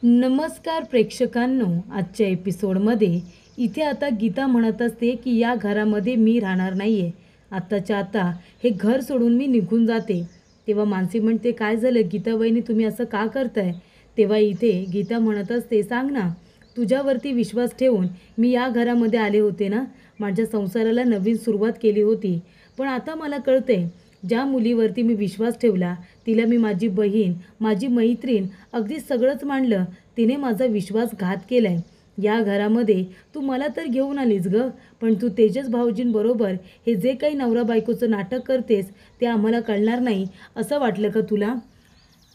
नमस्कार प्रेक्षकांनो, आजच्या एपिसोडमध्ये इथे आता गीता म्हणत असते की या घरामध्ये मी राहणार नाही आहे. आत्ताच्या आता हे घर सोडून मी निघून जाते. तेव्हा मानसी म्हणते, काय झालं गीता वहिनी, तुम्ही असं का करताय? तेव्हा इथे गीता म्हणत असते, सांग ना, तुझ्यावरती विश्वास ठेवून मी या घरामध्ये आले होते ना, माझ्या संसाराला नवीन सुरुवात केली होती. पण आता मला कळतंय, ज्या मुलीवरती मी विश्वास ठेवला तिला मी माझी बहीण, माझी मैत्रीण अगदी सगळंच मानलं. तिने माझा विश्वासघात केलाय. या घरामध्ये तू मला तर घेऊन आलीस ग, पण तू तेजस भाऊजींबरोबर हे जे काही नवरा बायकोचं नाटक करतेस ते आम्हाला कळणार नाही असं वाटलं का तुला?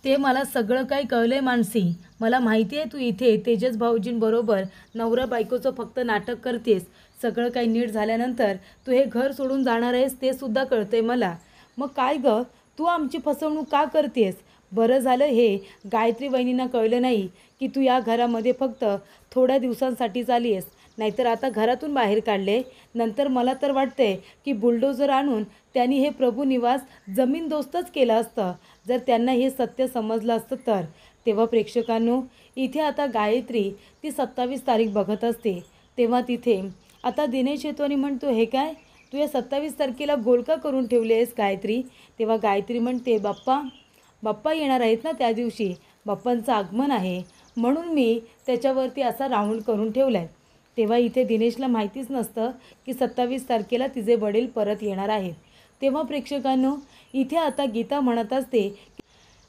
ते मला सगळं काही कळलंय मानसी. मला माहिती आहे तू इथे तेजस भाऊजींबरोबर नवरा बायकोचं फक्त नाटक करतेस. सगळं काही नीट झाल्यानंतर तू हे घर सोडून जाणार आहेस ते सुद्धा कळतंय मला. मग काय ग, तू आमची फसवणूक का करतेस? बरं झालं हे गायत्री वहिनींना कळलं नाही की तू या घरामध्ये फक्त थोड्या दिवसांसाठीच आली आहेस. नाहीतर आता घरातून बाहेर काढले नंतर मला तर वाटतंय की बुलडोझर आणून त्यांनी हे प्रभू निवास जमीनदोस्तच केलं असतं, जर त्यांना हे सत्य समजलं असतं तर. तेव्हा प्रेक्षकांनो, इथे आता गायत्री ती 27 तारीख बघत असते. तेव्हा तिथे आता दिनेश येतो आणि म्हणतो, हे काय, तू या 27 तारखेला गोलका करून ठेवली आहेस गायत्री? तेव्हा गायत्री म्हणते, बाप्पा बाप्पा येणार आहेत ना त्या दिवशी, बाप्पांचं आगमन आहे म्हणून मी त्याच्यावरती असा राऊंड करून ठेवला आहे. तेव्हा इथे दिनेशला माहितीच नसतं की 27 तारखेला तिचे वडील परत येणार आहेत. तेव्हा प्रेक्षकांनो, इथे आता गीता म्हणत असते,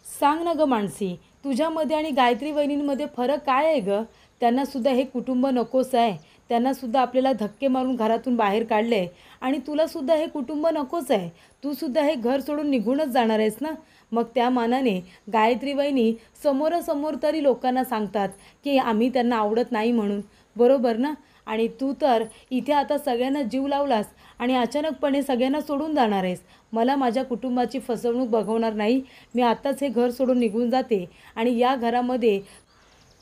सांग ना ग मानसी, तुझ्यामध्ये आणि गायत्री वहिनींमध्ये फरक काय आहे ग? त्यांनासुद्धा हे कुटुंब नकोस आहे, त्यांनासुद्धा आपल्याला धक्के मारून घरातून बाहेर काढले आहे आणि तुलासुद्धा हे कुटुंब नकोच आहे. तूसुद्धा हे घर सोडून निघूनच जाणार आहेस ना. मग त्या मानाने गायत्री वहिनी समोरासमोर तरी लोकांना सांगतात की आम्ही त्यांना आवडत नाही म्हणून, बरोबर ना? आणि तू तर इथे आता सगळ्यांना जीव लावलास आणि अचानकपणे सगळ्यांना सोडून जाणार आहेस. मला माझ्या कुटुंबाची फसवणूक बघवणार नाही. मी आत्ताच हे घर सोडून निघून जाते आणि या घरामध्ये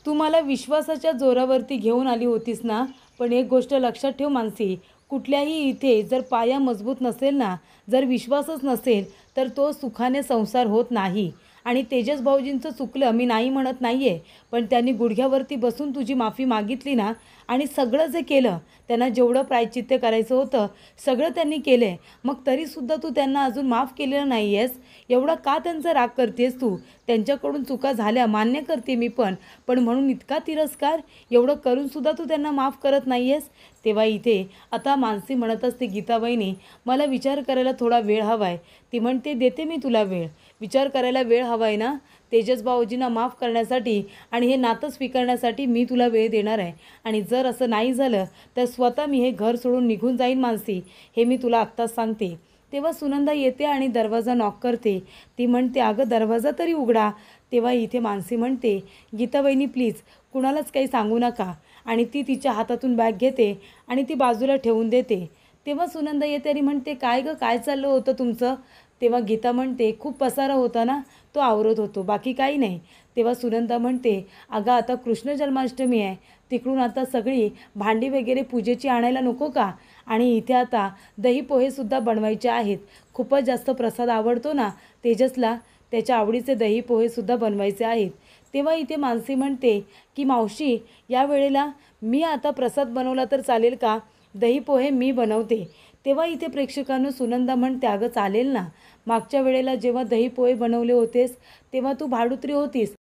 तू मला विश्वासाच्या जोरावरती घेऊन आली होतीस ना. पण एक गोष्ट लक्षात ठेव मानसी, कुठल्याही इथे जर पाया मजबूत नसेल ना, जर विश्वासच नसेल तर तो सुखाने संसार होत नाही. आणि तेजस भाऊजींचं चुकलं, मी नाही म्हणत नाही आहे, पण त्यांनी गुडघ्यावरती बसून तुझी माफी मागितली ना आणि सगळं जे केलं, त्यांना जेवढं प्रायश्चित्त करायचं होतं सगळं त्यांनी केलं आहे. मग तरीसुद्धा तू त्यांना अजून माफ केलेलं नाही आहेस. एवढा का त्यांचा राग करतेस तू? त्यांच्याकडून चुका झाल्या मान्य करते मी, पण म्हणून इतका तिरस्कार? एवढं करूनसुद्धा तू त्यांना माफ करत नाही आहेस. तेव्हा इथे आता मानसी म्हणत असते, गीता वहिनी, मला विचार करायला थोडा वेळ हवा आहे. ती म्हणते, देते मी तुला वेळ. विचार करायला वेळ हवा आहे ना? तेजस भाऊजींना माफ करण्यासाठी आणि हे नातं स्वीकारण्यासाठी मी तुला वेळ देणार आहे. आणि जर असं नाही झालं तर स्वतः मी हे घर सोडून निघून जाईन मानसी, हे मी तुला आत्ताच सांगते. तेव्हा सुनंदा येते आणि दरवाजा नॉक करते. ती म्हणते, अगं दरवाजा तरी उघडा. तेव्हा इथे मानसी म्हणते, गीता वहिनी प्लीज कुणालाच काही सांगू नका. आणि ती तिच्या हातातून बॅग घेते आणि ती बाजूला ठेवून देते. तेव्हा सुनंदा येते आणि म्हणते, काय गं, काय चाललं होतं तुमचं? तेव्हा गीता म्हणते, खूप पसारा होता ना, तो आवरत होतो, बाकी काही नाही. तेव्हा सुनंदा म्हणते, अगं आता कृष्ण जन्माष्टमी आहे, तिकडून आता सगळी भांडी वगैरे पूजेची आणायला नको का? आणि इथे आता दही पोहेसुद्धा बनवायचे आहेत. खूपच जास्त प्रसाद आवडतो ना तेजसला, त्याच्या आवडीचे दही पोहेसुद्धा बनवायचे आहेत. तेव्हा इथे मानसी म्हणते की मावशी, या वेळेला मी आता प्रसाद बनवला तर चालेल का? दही पोहे मी बनवते. तेव्हा इथे प्रेक्षकांनो, सुनंदा म्हणते, अगं चालेल ना, मागच्या वेळेला जेव्हा दही पोहे बनवले होतेस तेव्हा तू भाडुत्री होतीस,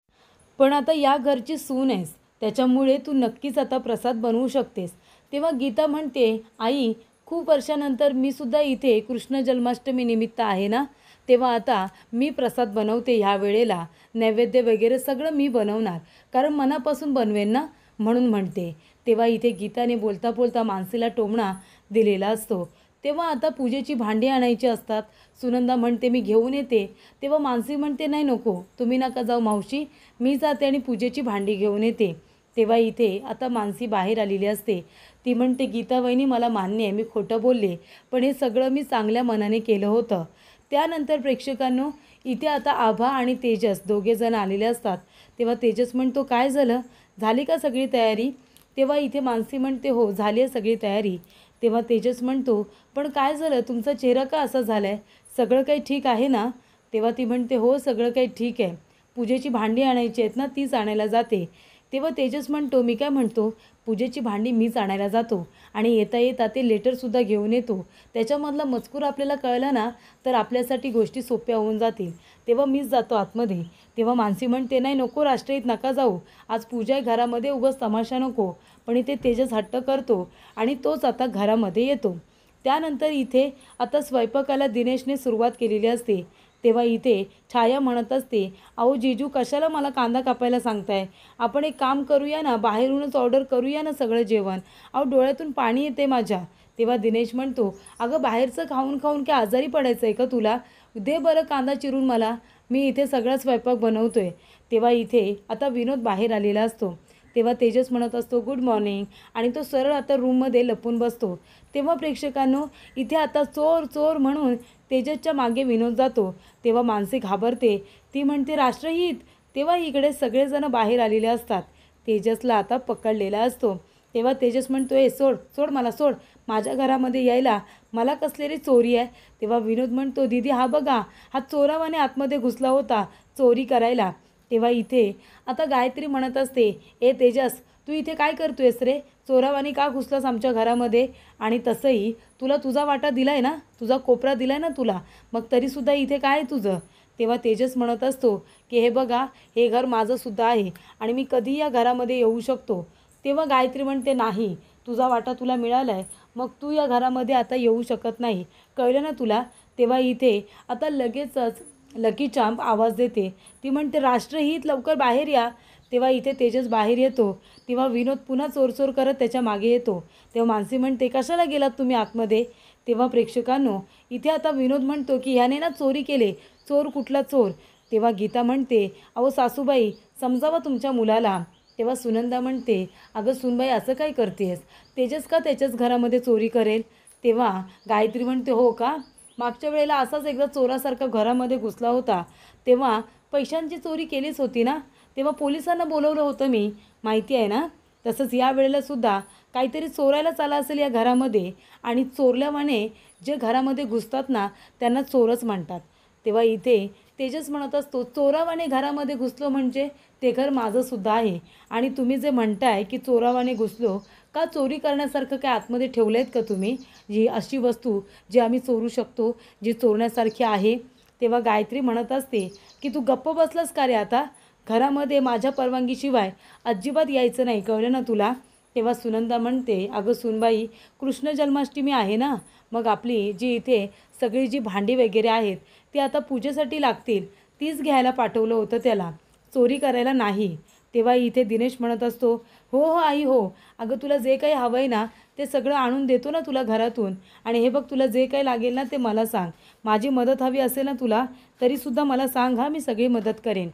पण आता या घरची सून आहेस, त्याच्यामुळे तू नक्कीच आता प्रसाद बनवू शकतेस. तेव्हा गीता म्हणते, आई, खूप वर्षानंतर मी सुद्धा इथे कृष्ण जन्माष्टमी निमित्त आहे ना, तेव्हा आता मी प्रसाद बनवते. ह्या वेळेला नैवेद्य वगैरे सगळं मी बनवणार, कारण मनापासून बनवेन ना, म्हणून म्हणते. तेव्हा इथे गीताने बोलता बोलता मानसीला टोमणा दिलेला असतो. तेव्हा आता पूजेची भांडी आणायची असतात. सुनंदा म्हणते, मी घेऊन येते. तेव्हा मानसी म्हणते, नाही नको, तुम्ही नका जाऊ मावशी, मी जाते आणि पूजेची भांडी घेऊन येते. तेव्हा इथे आता मानसी बाहेर आलेली असते. ती म्हणते, गीता वहिनी, मला मान्य आहे मी खोटं बोलले, पण हे सगळं मी चांगल्या मनाने केलं होतं. त्यानंतर प्रेक्षकांनो, इथे आता आभा आणि तेजस दोघेजण आलेले असतात. तेव्हा तेजस म्हणतो, काय झालं, झाली का सगळी तयारी? तेव्हा इथे मानसी म्हणते, हो झाली आहे सगळी तयारी. तेव्हा तेजस म्हणतो, पण काय झालं, तुमचा चेहरा का असा झाला आहे, सगळं काही ठीक आहे ना? तेव्हा ती म्हणते, हो सगळं काही ठीक आहे, पूजेची भांडी आणायची आहेत ना, तीच आणायला जाते. तेव्हा तेजस म्हणतो, मी काय म्हणतो, पूजेची भांडी मीच आणायला जातो आणि येता येता ते लेटरसुद्धा घेऊन येतो. त्याच्यामधला मजकूर आपल्याला कळला ना तर आपल्यासाठी गोष्टी सोप्या होऊन जातील. तेव्हा मीच जातो आतमध्ये. तेव्हा मानसी म्हणते, नाही नको राष्ट्रहित नका जाऊ, आज पूजा आहे घरामध्ये, उगाच तमाशा नको. पण इथे तेजस हट्ट करतो आणि तोच आता घरामध्ये येतो. त्यानंतर इथे आता स्वयंपाकाला दिनेशने सुरुवात केलेली असते. तेव्हा इथे छाया म्हणत असते, अहो जीजू कशाला मला कांदा कापायला सांगताय, आपण एक काम करूया ना, बाहेरूनच ऑर्डर करूया ना सगळं जेवण, अहो डोळ्यातून पाणी येते माझ्या. तेव्हा दिनेश म्हणतो, अगं बाहेरचं खाऊन खाऊन काय आजारी पडायचं आहे का तुला, दे बरं कांदा चिरून मला, मी इथे सगळा स्वयंपाक बनवतोय. तेव्हा इथे आता विनोद बाहेर आलेला असतो. तेव्हा तेजस म्हणत असतो, गुड मॉर्निंग, आणि तो सरळ आता रूममध्ये लपून बसतो. तेव्हा प्रेक्षकांनो इथे आता चोर चोर म्हणून तेजसच्या मागे विनोद जातो. तेव्हा मानसी घाबरते, ती म्हणते राष्ट्रहित. तेव्हा इकडे सगळेजण बाहेर आलेले असतात. तेजसला आता पकडलेला असतो. तेव्हा तेजस म्हणतो, ए सोड सोड मला, सोड, माझ्या घरामध्ये यायला मला कसलेली चोरी आहे. तेव्हा विनोद म्हणतो, दीदी हा बघा, हा चोरावाने आतमध्ये घुसला होता चोरी करायला. तेव्हा इथे आता गायत्री म्हणत असते, ए तेजस तू इथे काय करतोयस रे, चोरावानी का घुसलास आमच्या घरामध्ये, आणि तसंही तुला तुझा वाटा दिलाय ना, तुझा कोपरा दिलाय ना तुला, मग तरीसुद्धा इथे काय आहे तुझं. तेव्हा तेजस म्हणत असतो की हे बघा, हे घर माझंसुद्धा आहे आणि मी कधीही या घरामध्ये येऊ शकतो. तेव्हा गायत्री म्हणते, नाही, तुझा वाटा तुला मिळाला आहे, मग तू या घरामध्ये आता येऊ शकत नाही, कळलं ना तुला. तेव्हा इथे आता लगेचच लकी चांप आवाज देते. ती म्हणते, राष्ट्रहित लवकर बाहेर या. तेव्हा इथे तेजस बाहेर येतो. तेव्हा विनोद पुन्हा चोरचोर करत त्याच्या मागे येतो. तेव्हा मानसी म्हणते, कशाला गेलात तुम्ही आतमध्ये. तेव्हा प्रेक्षकांनो इथे आता विनोद म्हणतो की ह्याने ना चोरी केले. चोर कुठला चोर. तेव्हा गीता म्हणते, अहो सासूबाई समजावा तुमच्या मुलाला. तेव्हा सुनंदा म्हणते, अगं सुनबाई असं काय करतेस, तेजस का त्याच्याच घरामध्ये चोरी करेल. तेव्हा गायत्री म्हणते, हो का, मागच्या वेळेला असाच एकदा चोरासारखा घरामध्ये घुसला होता, तेव्हा पैशांची चोरी केलीच होती ना, तेव्हा पोलिसांना बोलवलं होतं मी, माहिती आहे ना. तसंच या वेळेलासुद्धा काहीतरी चोरायलाच आला असेल या घरामध्ये, आणि चोरल्यावाने जे घरामध्ये घुसतात ना त्यांना चोरच म्हणतात. तेव्हा इथे तेजस म्हणत असतो, चोरावाने घरामध्ये घुसलो म्हणजे ते घर माझंसुद्धा आहे, आणि तुम्ही जे म्हणताय की चोरावाने घुसलो, का चोरी करण्यासारखं काय आतमध्ये ठेवलं आहेत का तुम्ही, जी अशी वस्तू जी आम्ही चोरू शकतो, जी चोरण्यासारखी आहे. तेव्हा गायत्री म्हणत असते की तू गप्प बसलास का रे आता, घरामध्ये माझ्या परवानगीशिवाय अजिबात यायचं नाही, कळलं ना तुला. तेव्हा सुनंदा म्हणते, अगं सुनबाई, कृष्ण जन्माष्टमी आहे ना, मग आपली जी इथे सगळी जी भांडी वगैरे आहेत ती आता पूजेसाठी लागतील, तीच घ्यायला पाठवलं होतं त्याला, चोरी करायला नाही. तेव्हा इथे दिनेश म्हणत असतो, हो हो आई हो, अगं तुला जे काही हवं आहे ना ते सगळं आणून देतो ना तुला घरातून, आणि हे बघ तुला जे काही लागेल ना ते मला सांग, माझी मदत हवी असेल ना तुला तरीसुद्धा मला सांग, हा मी सगळी मदत करेन.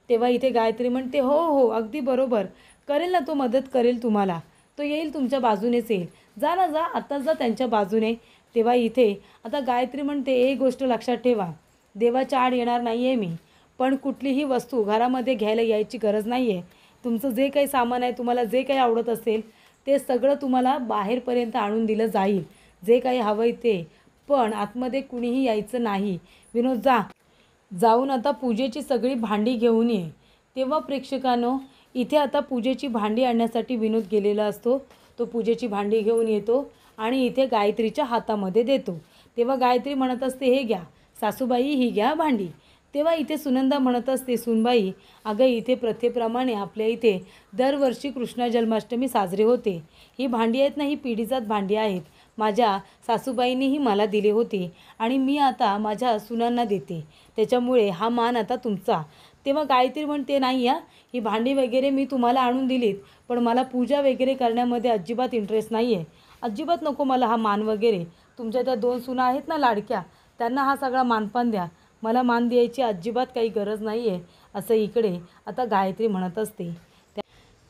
तेव्हा इथे गायत्री म्हणते, हो हो अगदी बरोबर, करेल ना तो, मदत करेल तुम्हाला, तो येईल तुमच्या बाजूनेच येईल, जा ना जा, आत्ताच जा त्यांच्या बाजूने. तेव्हा इथे आता गायत्री म्हणते, एक गोष्ट लक्षात ठेवा, देवाच्या आड येणार नाही आहे मी, पण कुठलीही वस्तू घरामध्ये घ्यायला यायची गरज नाही आहे. तुमचं जे काही सामान आहे, तुम्हाला जे काही आवडत असेल ते सगळं तुम्हाला बाहेरपर्यंत आणून दिलं जाईल, जे काही हवं आहे ते, पण आतमध्ये कुणीही यायचं नाही. विनोद जा, जाऊन आता पूजेची सगळी भांडी घेऊन ये. तेव्हा प्रेक्षकांनो इथे आता पूजेची भांडी आणण्यासाठी विनोद गेलेला असतो. तो पूजेची भांडी घेऊन येतो आणि इथे गायत्रीच्या हातामध्ये देतो. तेव्हा गायत्री म्हणत असते, हे घ्या सासूबाई, ही घ्या भांडी. तेव्हा इथे सुनंदा म्हणत असते, सुनबाई, अगं इथे प्रथेप्रमाणे आपल्या इथे दरवर्षी कृष्ण जन्माष्टमी साजरी होते. ही भांडी आहेत ना, ही पिढीजात भांडी आहेत, माझ्या सासूबाईंनीही मला दिली होती आणि मी आता माझ्या सुनांना देते, त्याच्यामुळे हा मान आता तुमचा. तेव्हा गायत्री म्हणते, नाही या, ही भांडी वगैरे मी तुम्हाला आणून दिलीत, पण मला पूजा वगैरे करण्यामध्ये अजिबात इंटरेस्ट नाही आहे, अजिबात नको मला हा मान वगैरे. तुमच्या त्या 2 सुना आहेत ना लाडक्या, त्यांना हा सगळा मानपान द्या, मला मान द्यायची अजिबात काही गरज नाही आहे, असं इकडे आता गायत्री म्हणत असते.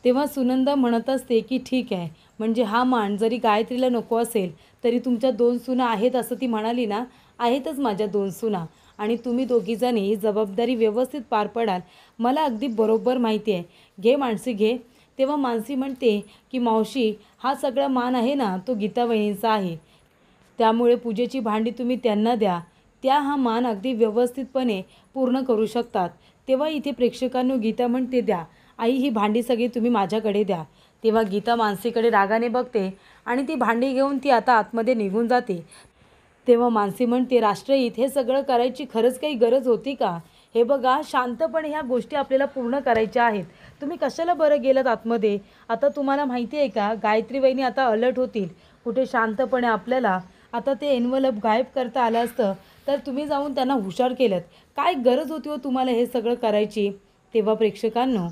तेव्हा सुनंदा म्हणत असते की ठीक आहे, म्हणजे हा मान जरी गायत्रीला नको असेल तरी तुमच्या 2 सुना आहेत असं ती म्हणाली ना, आहेतच माझ्या 2 सुना, आणि तुम्ही दोघीजणी ही जबाबदारी व्यवस्थित पार पडाल, मला अगदी बरोबर माहिती आहे, घे मानसी घे. तेव्हा मानसी म्हणते की मावशी, हा सगळा मान आहे ना तो गीता वहिनींचा आहे, त्यामुळे पूजेची भांडी तुम्ही त्यांना द्या, त्या हा मान अगदी व्यवस्थितपणे पूर्ण करू शकतात. तेव्हा इथे प्रेक्षकांनो गीता म्हणते, द्या, आई ही भांडी सगळी तुम्ही माझ्याकडे द्या. तेव्हा गीता मानसीकडे रागाने बघते आणि ती भांडी घेऊन ती आता आतमध्ये निघून जाते. तेव्हा मानसी म्हणते, राष्ट्रहित हे सगळं करायची खरंच काही गरज होती का? हे बघा, शांतपणे ह्या गोष्टी आपल्याला पूर्ण करायच्या आहेत. तुम्ही कशाला बरं गेलात आतमध्ये? आता तुम्हाला माहिती आहे का, गायत्री वहिनी आता अलर्ट होतील. कुठे शांतपणे आपल्याला आता ते एन्व्हलप गायब करता आलं असतं तर तुम्ही जाऊन त्यांना हुशार केलं. काय गरज होती हो तुम्हाला हे सगळं करायची? तेव्हा प्रेक्षकांनो,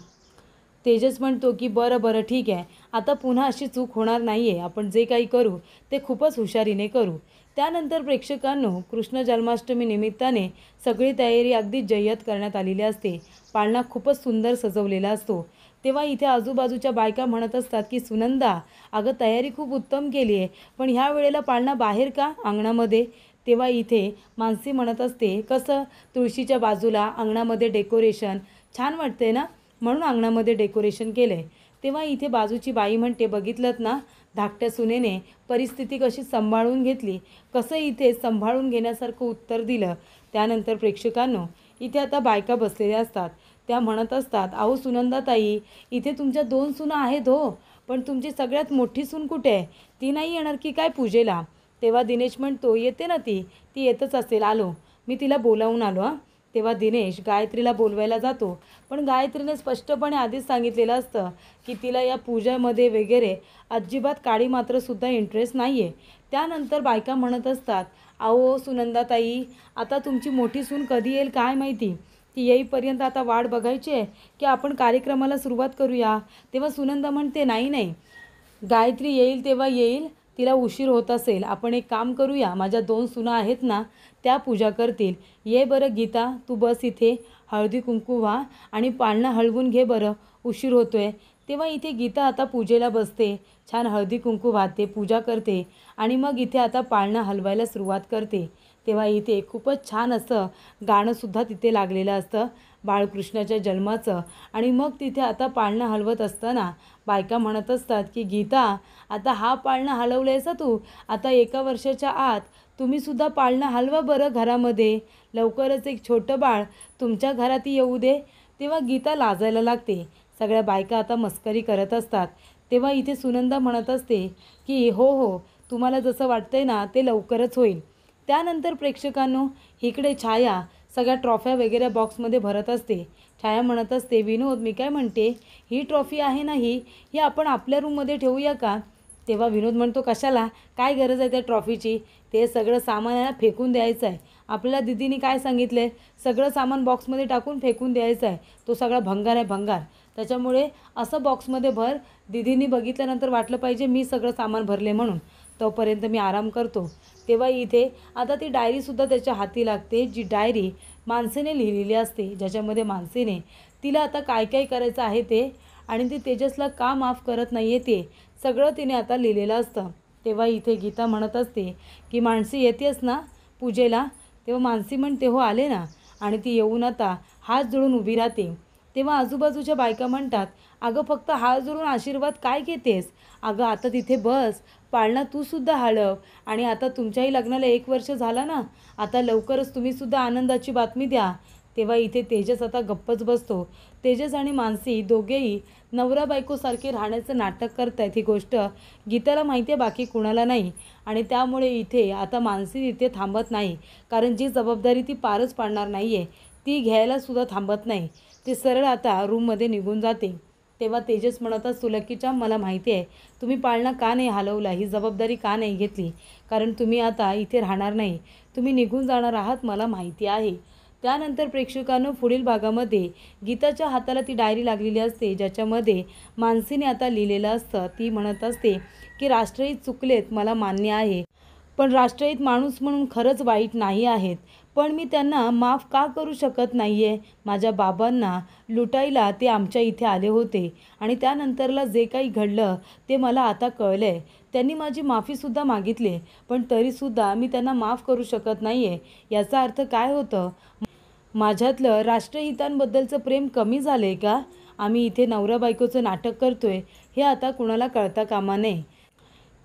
तेजस म्हणतो की बरं बरं ठीक आहे, आता पुन्हा अशी चूक होणार नाही आहे. आपण जे काही करू ते खूपच हुशारीने करू. त्यानंतर प्रेक्षकांनो, कृष्ण जन्माष्टमी निमित्ताने सगळी तयारी अगदी जय्यत करण्यात आलेली असते. पाळणा खूपच सुंदर सजवलेला असतो. तेव्हा इथे आजूबाजूच्या बायका म्हणत असतात की सुनंदा, अगं तयारी खूप उत्तम केली आहे, पण ह्या वेळेला पाळणा बाहेर का, अंगणामध्ये? तेव्हा इथे मानसी म्हणत असते, कसं तुळशीच्या बाजूला अंगणामध्ये डेकोरेशन छान वाटते ना, म्हणून अंगणामध्ये डेकोरेशन केलं आहे. तेव्हा इथे बाजूची बाई म्हणते, बघितलंत ना, धाकट्या सुनेने परिस्थिती कशी सांभाळून घेतली, कसं इथे सांभाळून घेण्यासारखं उत्तर दिलं. त्यानंतर प्रेक्षकांनो, इथे आता बायका बसलेल्या असतात. त्या म्हणत असतात, अहो सुनंदाताई, इथे तुमच्या 2 सुना आहेत हो, पण तुमची सगळ्यात मोठी सून कुठे आहे? ती नाही येणार की काय पूजेला? तेव्हा दिनेश म्हणतो, येते ना ती येतच असेल, आलो, मी तिला बोलावून आलो हां. तेव्हा दिनेश गायत्रीला बोलवायला जातो, पण गायत्रीने स्पष्टपणे आधीच सांगितलेलं असतं की तिला या पूजामध्ये वगैरे अजिबात काडी मात्रसुद्धा इंटरेस्ट नाही आहे. त्यानंतर बायका म्हणत असतात, अहो सुनंदाताई, आता तुमची मोठी सून कधी येईल काय माहिती, ती येईपर्यंत आता वाट बघायची आहे की आपण कार्यक्रमाला सुरुवात करूया? तेव्हा सुनंदा म्हणते, नाही नाही, गायत्री येईल तेव्हा येईल, तिला उशीर होत असेल, आपण एक काम करूया, माझ्या 2 सुना आहेत ना, त्या पूजा करतील. ये बरं गीता, तू बस इथे, हळदी कुंकू व्हा आणि पाळणा हलवून घे बरं, उशीर होतोय. तेव्हा इथे गीता आता पूजेला बसते, छान हळदी कुंकू वाहते, पूजा करते आणि मग इथे आता पाळणा हलवायला सुरुवात करते. तेव्हा इथे खूपच छान असं गाणंसुद्धा तिथे लागलेलं असतं बाळकृष्णाच्या जन्माचं. आणि मग तिथे आता पाळणा हलवत असताना बायका म्हणत असतात की गीता, आता हा पाळणा हलवलायसा तू, आता 1 वर्षाच्या आत तुम्हीसुद्धा पाळणा हलवा बरं घरामध्ये, लवकरच एक छोटं बाळ तुमच्या घरात येऊ दे. तेव्हा गीता लाजायला लागते. सगळ्या बायका आता मस्करी करत असतात. तेव्हा इथे सुनंदा म्हणत असते की हो हो, तुम्हाला जसं वाटतंय ना ते लवकरच होईल. त्यानंतर प्रेक्षकांनो, इकडे छाया सगळ्या ट्रॉफ्या वगैरे बॉक्समध्ये भरत असते. छाया म्हणत असते, विनोद मी काय म्हणते, ही ट्रॉफी आहे ना, ही आपण आपल्या रूममध्ये ठेवूया का? तेव्हा विनोद म्हणतो, कशाला, काय गरज आहे त्या ट्रॉफीची? ते सगळं सामान आहे फेकून द्यायचं आहे. आपल्याला दीदीने काय सांगितलं आहे, सगळं सामान बॉक्समध्ये टाकून फेकून द्यायचं आहे. तो सगळा भंगार आहे भंगार, त्याच्यामुळे असं बॉक्समध्ये भर, दीदीने बघितल्यानंतर वाटलं पाहिजे मी सगळं सामान भरले म्हणून, तोपर्यंत मी आराम करतो. तेव्हा इथे आता ती डायरीसुद्धा त्याच्या हाती लागते, जी डायरी मानसीने लिहिलेली असते, ज्याच्यामध्ये मानसीने तिला आता काय काय करायचं आहे ते आणि ती तेजसला का माफ करत नाही आहे ते सगळं तिने आता लिहिलेलं असतं. तेव्हा इथे गीता म्हणत असते की मानसी येतेस ना पूजेला? तेव्हा मानसी म्हणते, हो आले ना, आणि ती येऊन आता हात जोडून उभी राहते. तेव्हा आजूबाजूच्या बायका म्हणतात, अगं फक्त हात जोडून आशीर्वाद काय घेतेस? अगं आता तिथे बस, पाळणा तूसुद्धा हलव, आणि आता तुमच्याही लग्नाला 1 वर्ष झाला ना, आता लवकरच तुम्हीसुद्धा आनंदाची बातमी द्या. तेव्हा इथे तेजस आता गप्पच बसतो. तेजस आणि मानसी दोघेही नवरा बायकोसारखे राहण्याचं नाटक करत आहेत. ही गोष्ट गीताला माहिती आहे, बाकी कुणाला नाही, आणि त्यामुळे इथे आता मानसी इथे थांबत नाही, कारण जी जबाबदारी ती पारच पाडणार नाही आहे ती घ्यायलासुद्धा थांबत नाही. ती सरळ आता रूममध्ये निघून जाते. तेव्हा तेजस म्हणत असतो, लकीच्या मला माहिती आहे तुम्ही पाळणा का नाही हलवला, ही जबाबदारी का नाही घेतली, कारण तुम्ही आता इथे राहणार नाही, तुम्ही निघून जाणार आहात, मला माहिती आहे. त्यानंतर प्रेक्षकांनो, पुढील भागामध्ये गीताच्या हाताला ती डायरी लागलेली असते, ज्याच्यामध्ये मानसीने आता लिहिलेलं असतं. ती म्हणत असते की राष्ट्रहित चुकलेत, मला मान्य आहे, पण राष्ट्रहित माणूस म्हणून खरंच वाईट नाही आहेत, पण मी त्यांना माफ का करू शकत नाही आहे? माझ्या बाबांना लुटायला ते आमच्या इथे आले होते आणि त्यानंतरला जे काही घडलं ते मला आता कळलं आहे. त्यांनी माझी माफीसुद्धा मागितली, पण तरीसुद्धा मी त्यांना माफ करू शकत नाही आहे. याचा अर्थ काय होतं? माझ्यातलं राष्ट्रहितांबद्दलचं प्रेम कमी झालं आहे का? आम्ही इथे नवरा बायकोचं नाटक करतोय हे आता कुणाला कळता कामा नये.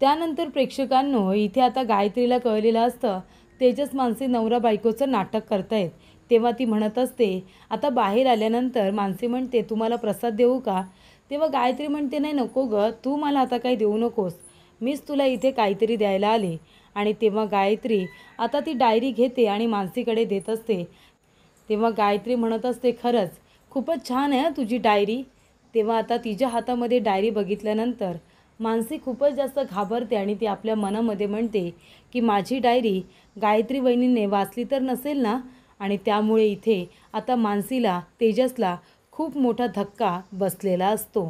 त्यानंतर प्रेक्षकांनो, इथे आता गायत्रीला कळलेलं असतं तेजस मानसी नवरा बायकोचं नाटक करतायत. तेव्हा ती म्हणत असते. आता बाहेर आल्यानंतर मानसी म्हणते, तुम्हाला प्रसाद देऊ का? तेव्हा गायत्री म्हणते, नाही नको गं, तू मला आता काही देऊ नकोस, मीच तुला इथे काहीतरी द्यायला आले. आणि तेव्हा गायत्री आता ती डायरी घेते आणि मानसीकडे देत असते. तेव्हा गायत्री म्हणत असते, खरंच खूपच छान आहे तुझी डायरी. तेव्हा आता तिच्या हातामध्ये डायरी बघितल्यानंतर मानसी खूपच जास्त घाबरते आणि ती आपल्या मनामध्ये म्हणते की माझी डायरी गायत्री वहिनीने वाचली तर नसेल ना. आणि त्यामुळे इथे आता मानसीला, तेजसला खूप मोठा धक्का बसलेला असतो.